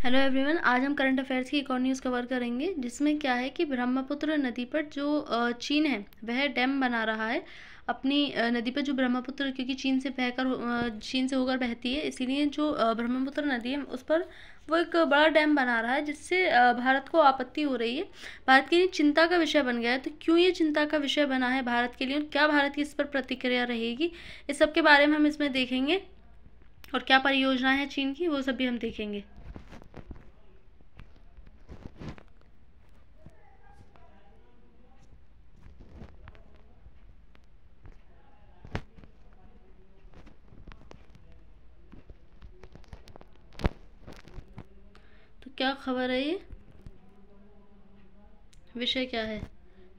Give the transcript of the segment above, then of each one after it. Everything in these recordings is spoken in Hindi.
हेलो एवरीवन, आज हम करंट अफेयर्स की एक और न्यूज़ कवर करेंगे जिसमें क्या है कि ब्रह्मपुत्र नदी पर जो चीन है वह डैम बना रहा है अपनी नदी पर। जो ब्रह्मपुत्र क्योंकि चीन से होकर बहती है, इसीलिए जो ब्रह्मपुत्र नदी है उस पर वो एक बड़ा डैम बना रहा है, जिससे भारत को आपत्ति हो रही है। भारत के लिए चिंता का विषय बन गया है। तो क्यों ये चिंता का विषय बना है भारत के लिए, और क्या भारत की इस पर प्रतिक्रिया रहेगी, इस सब के बारे में हम इसमें देखेंगे। और क्या परियोजना है चीन की, वो सब भी हम देखेंगे। तो क्या खबर है, ये विषय क्या है।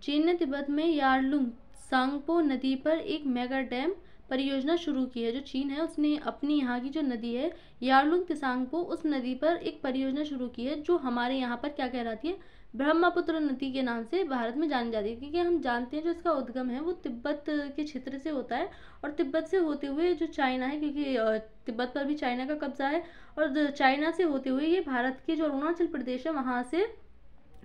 चीन ने तिब्बत में यारलुंग सांगपो नदी पर एक मेगा डैम परियोजना शुरू की है। जो चीन है उसने अपनी यहाँ की जो नदी है यारलुंग त्सांगपो, उस नदी पर एक परियोजना शुरू की है जो हमारे यहाँ पर क्या कहलाती है, ब्रह्मपुत्र नदी के नाम से भारत में जानी जाती है। क्योंकि हम जानते हैं जो इसका उद्गम है वो तिब्बत के क्षेत्र से होता है, और तिब्बत से होते हुए जो चाइना है, क्योंकि तिब्बत पर भी चाइना का कब्जा है, और चाइना से होते हुए ये भारत के जो अरुणाचल प्रदेश है वहाँ से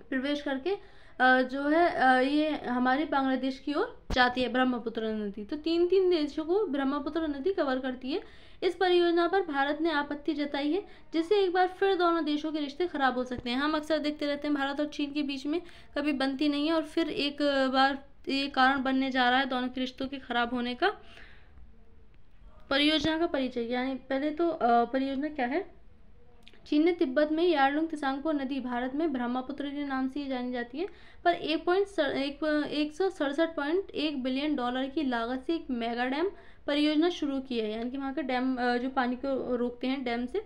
प्रवेश करके जो है ये हमारे बांग्लादेश की ओर जाती है ब्रह्मपुत्र नदी। तो तीन तीन देशों को ब्रह्मपुत्र नदी कवर करती है। इस परियोजना पर भारत ने आपत्ति जताई है, जिससे एक बार फिर दोनों देशों के रिश्ते खराब हो सकते हैं। हम अक्सर देखते रहते हैं भारत और चीन के बीच में कभी बनती नहीं है, और फिर एक बार ये कारण बनने जा रहा है दोनों के रिश्तों के खराब होने का। परियोजना का परिचय, यानी पहले तो परियोजना क्या है। चीन ने तिब्बत में यारलुंग त्सांगपो नदी भारत में ब्रह्मपुत्र के नाम से जानी जाती है पर 167.1 बिलियन डॉलर की लागत से एक मेगा डैम परियोजना शुरू की है। यानी कि वहाँ के डैम जो पानी को रोकते हैं डैम से,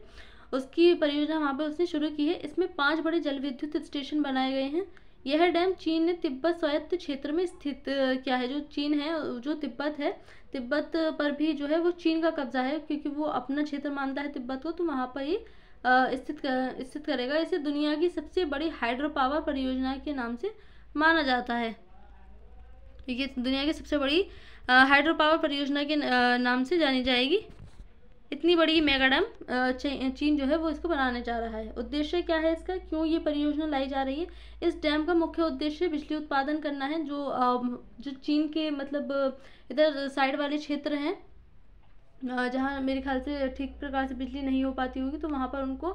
उसकी परियोजना वहाँ पर उसने शुरू की है। इसमें 5 बड़े जल विद्युत स्टेशन बनाए गए हैं। यह डैम चीन ने तिब्बत स्वायत्त क्षेत्र में स्थित क्या है, जो चीन है जो तिब्बत है, तिब्बत पर भी जो है वो चीन का कब्जा है, क्योंकि वो अपना क्षेत्र मानता है तिब्बत को। तो वहाँ पर ही स्थित करेगा। इसे दुनिया की सबसे बड़ी हाइड्रो पावर परियोजना के नाम से माना जाता है। ये दुनिया की सबसे बड़ी हाइड्रो पावर परियोजना के नाम से जानी जाएगी। इतनी बड़ी मेगा डैम चीन जो है वो इसको बनाने जा रहा है। उद्देश्य क्या है इसका, क्यों ये परियोजना लाई जा रही है। इस डैम का मुख्य उद्देश्य बिजली उत्पादन करना है। जो चीन के मतलब इधर साइड वाले क्षेत्र हैं जहाँ मेरे ख्याल से ठीक प्रकार से बिजली नहीं हो पाती होगी, तो वहाँ पर उनको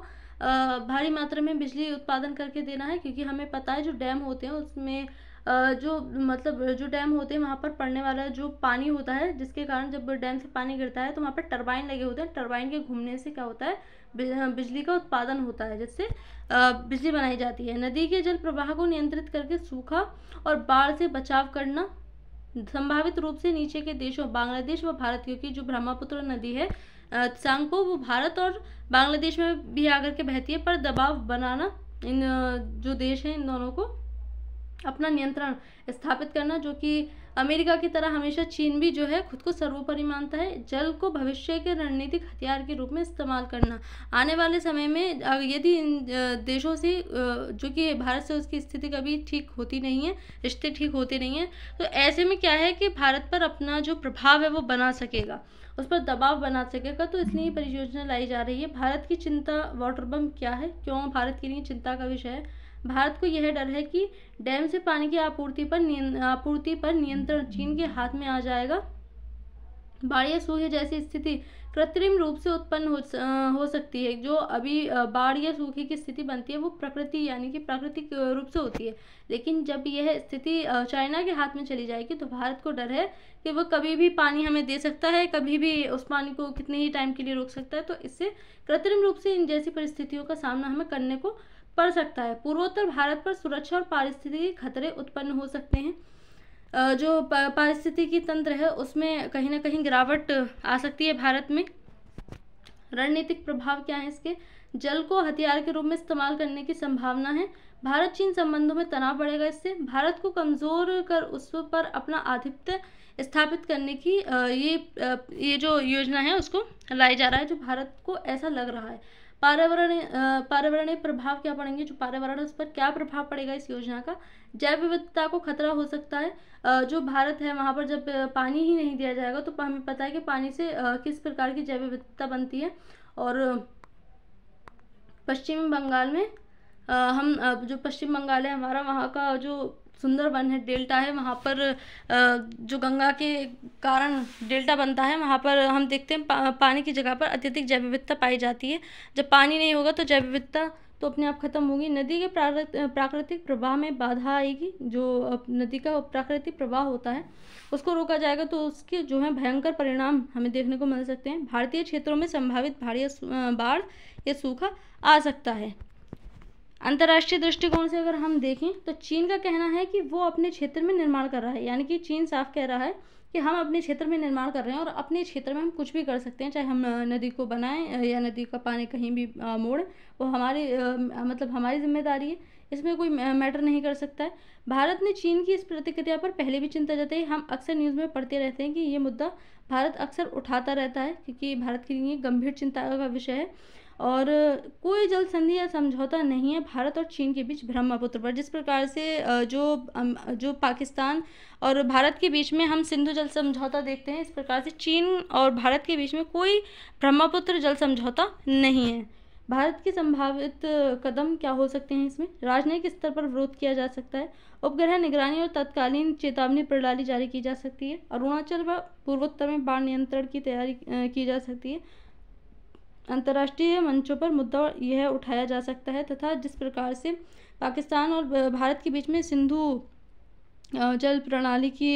भारी मात्रा में बिजली उत्पादन करके देना है। क्योंकि हमें पता है जो डैम होते हैं उसमें जो डैम होते हैं वहाँ पर पड़ने वाला जो पानी होता है, जिसके कारण जब डैम से पानी गिरता है तो वहाँ पर टरबाइन लगे होते हैं। टरबाइन के घूमने से क्या होता है, बिजली का उत्पादन होता है, जिससे बिजली बनाई जाती है। नदी के जल प्रवाह को नियंत्रित करके सूखा और बाढ़ से बचाव करना, संभावित रूप से नीचे के देशों बांग्लादेश व भारत, क्योंकि जो ब्रह्मपुत्र नदी है त्सांगपो वो भारत और बांग्लादेश में भी आकर के बहती है, पर दबाव बनाना इन जो देश हैं इन दोनों को अपना नियंत्रण स्थापित करना। जो कि अमेरिका की तरह हमेशा चीन भी जो है खुद को सर्वोपरि मानता है। जल को भविष्य के रणनीतिक हथियार के रूप में इस्तेमाल करना, आने वाले समय में यदि इन देशों से जो कि भारत से उसकी स्थिति कभी ठीक होती नहीं है, रिश्ते ठीक होते नहीं हैं, तो ऐसे में क्या है कि भारत पर अपना जो प्रभाव है वो बना सकेगा, उस पर दबाव बना सकेगा। तो इसलिए ये परियोजना लाई जा रही है। भारत की चिंता, वाटर बम क्या है, क्यों भारत के लिए चिंता का विषय है। भारत को यह डर है कि डैम से पानी की आपूर्ति पर नियंत्रण चीन के हाथ में आ जाएगा। बाढ़ या सूखे जैसी स्थिति कृत्रिम रूप से उत्पन्न हो सकती है। जो अभी बाढ़ या सूखे की स्थिति बनती है वो प्रकृति यानी कि प्राकृतिक रूप से होती है, लेकिन जब यह स्थिति चाइना के हाथ में चली जाएगी तो भारत को डर है कि वो कभी भी पानी हमें दे सकता है, कभी भी उस पानी को कितने ही टाइम के लिए रोक सकता है। तो इससे कृत्रिम रूप से इन जैसी परिस्थितियों का सामना हमें करने को पड़ सकता है। पूर्वोत्तर भारत पर सुरक्षा और पारिस्थितिकी खतरे उत्पन्न हो सकते हैं। जो पारिस्थितिकी तंत्र है उसमें कहीं ना कहीं गिरावट आ सकती है भारत में। रणनीतिक प्रभाव क्या है इसके, जल को हथियार के रूप में इस्तेमाल करने की संभावना है। भारत चीन संबंधों में तनाव बढ़ेगा। इससे भारत को कमजोर कर उस पर अपना आधिपत्य स्थापित करने की ये जो योजना है उसको लाई जा रहा है, जो भारत को ऐसा लग रहा है। पर्यावरणीय प्रभाव क्या पड़ेंगे, जो पर्यावरण उस पर क्या प्रभाव पड़ेगा इस योजना का। जैव विविधता को खतरा हो सकता है। जो भारत है वहाँ पर जब पानी ही नहीं दिया जाएगा तो हमें पता है कि पानी से किस प्रकार की जैव विविधता बनती है, और पश्चिमी बंगाल में जो पश्चिम बंगाल है हमारा, वहाँ का जो सुंदरबन है, डेल्टा है, वहाँ पर जो गंगा के कारण डेल्टा बनता है, वहाँ पर हम देखते हैं पानी की जगह पर अत्यधिक जैव विविधता पाई जाती है। जब पानी नहीं होगा तो जैव विविधता तो अपने आप खत्म होगी। नदी के प्राकृतिक प्रवाह में बाधा आएगी। जो नदी का प्राकृतिक प्रवाह होता है उसको रोका जाएगा तो उसके जो है भयंकर परिणाम हमें देखने को मिल सकते हैं। भारतीय क्षेत्रों में संभावित भारी बाढ़ या सूखा आ सकता है। अंतर्राष्ट्रीय दृष्टिकोण से अगर हम देखें तो चीन का कहना है कि वो अपने क्षेत्र में निर्माण कर रहा है, यानी कि चीन साफ कह रहा है कि हम अपने क्षेत्र में निर्माण कर रहे हैं और अपने क्षेत्र में हम कुछ भी कर सकते हैं, चाहे हम नदी को बनाएं या नदी का पानी कहीं भी मोड़ें, वो हमारी मतलब हमारी जिम्मेदारी है, इसमें कोई मैटर नहीं कर सकता है। भारत ने चीन की इस प्रतिक्रिया पर पहले भी चिंता जताई। हम अक्सर न्यूज़ में पढ़ते रहते हैं कि ये मुद्दा भारत अक्सर उठाता रहता है, क्योंकि भारत के लिए गंभीर चिंता का विषय है। और कोई जल संधि या समझौता नहीं है भारत और चीन के बीच ब्रह्मपुत्र पर। जिस प्रकार से जो पाकिस्तान और भारत के बीच में हम सिंधु जल समझौता देखते हैं, इस प्रकार से चीन और भारत के बीच में कोई ब्रह्मपुत्र जल समझौता नहीं है। भारत की संभावित कदम क्या हो सकते हैं? इसमें राजनयिक स्तर पर विरोध किया जा सकता है, उपग्रह निगरानी और तत्कालीन चेतावनी प्रणाली जारी की जा सकती है, अरुणाचल व पूर्वोत्तर में बाढ़ नियंत्रण की तैयारी की जा सकती है, अंतर्राष्ट्रीय मंचों पर मुद्दा यह उठाया जा सकता है, तथा जिस प्रकार से पाकिस्तान और भारत के बीच में सिंधु जल प्रणाली की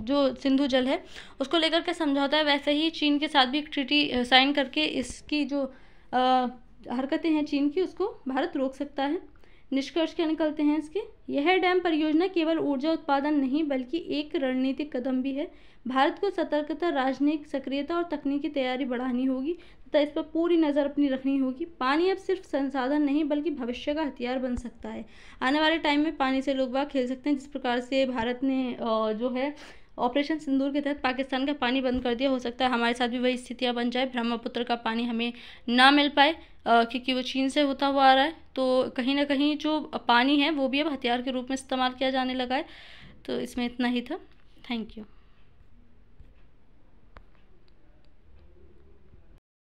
जो सिंधु जल है उसको लेकर के समझौता है, वैसे ही चीन के साथ भी एक ट्रीटी साइन करके इसकी जो हरकतें हैं चीन की, उसको भारत रोक सकता है। निष्कर्ष क्या निकलते हैं इसके? यह डैम परियोजना केवल ऊर्जा उत्पादन नहीं बल्कि एक रणनीतिक कदम भी है। भारत को सतर्कता, राजनयिक सक्रियता और तकनीकी तैयारी बढ़ानी होगी तथा इस पर पूरी नज़र अपनी रखनी होगी। पानी अब सिर्फ संसाधन नहीं बल्कि भविष्य का हथियार बन सकता है। आने वाले टाइम में पानी से लोग बाग खेल सकते हैं। जिस प्रकार से भारत ने जो है ऑपरेशन सिंदूर के तहत पाकिस्तान का पानी बंद कर दिया, हो सकता है हमारे साथ भी वही स्थितियाँ बन जाए, ब्रह्मपुत्र का पानी हमें ना मिल पाए, क्योंकि वो चीन से होता हुआ आ रहा है। तो कहीं ना कहीं जो पानी है वो भी अब हथियार के रूप में इस्तेमाल किया जाने लगा है। तो इसमें इतना ही था। Thank you.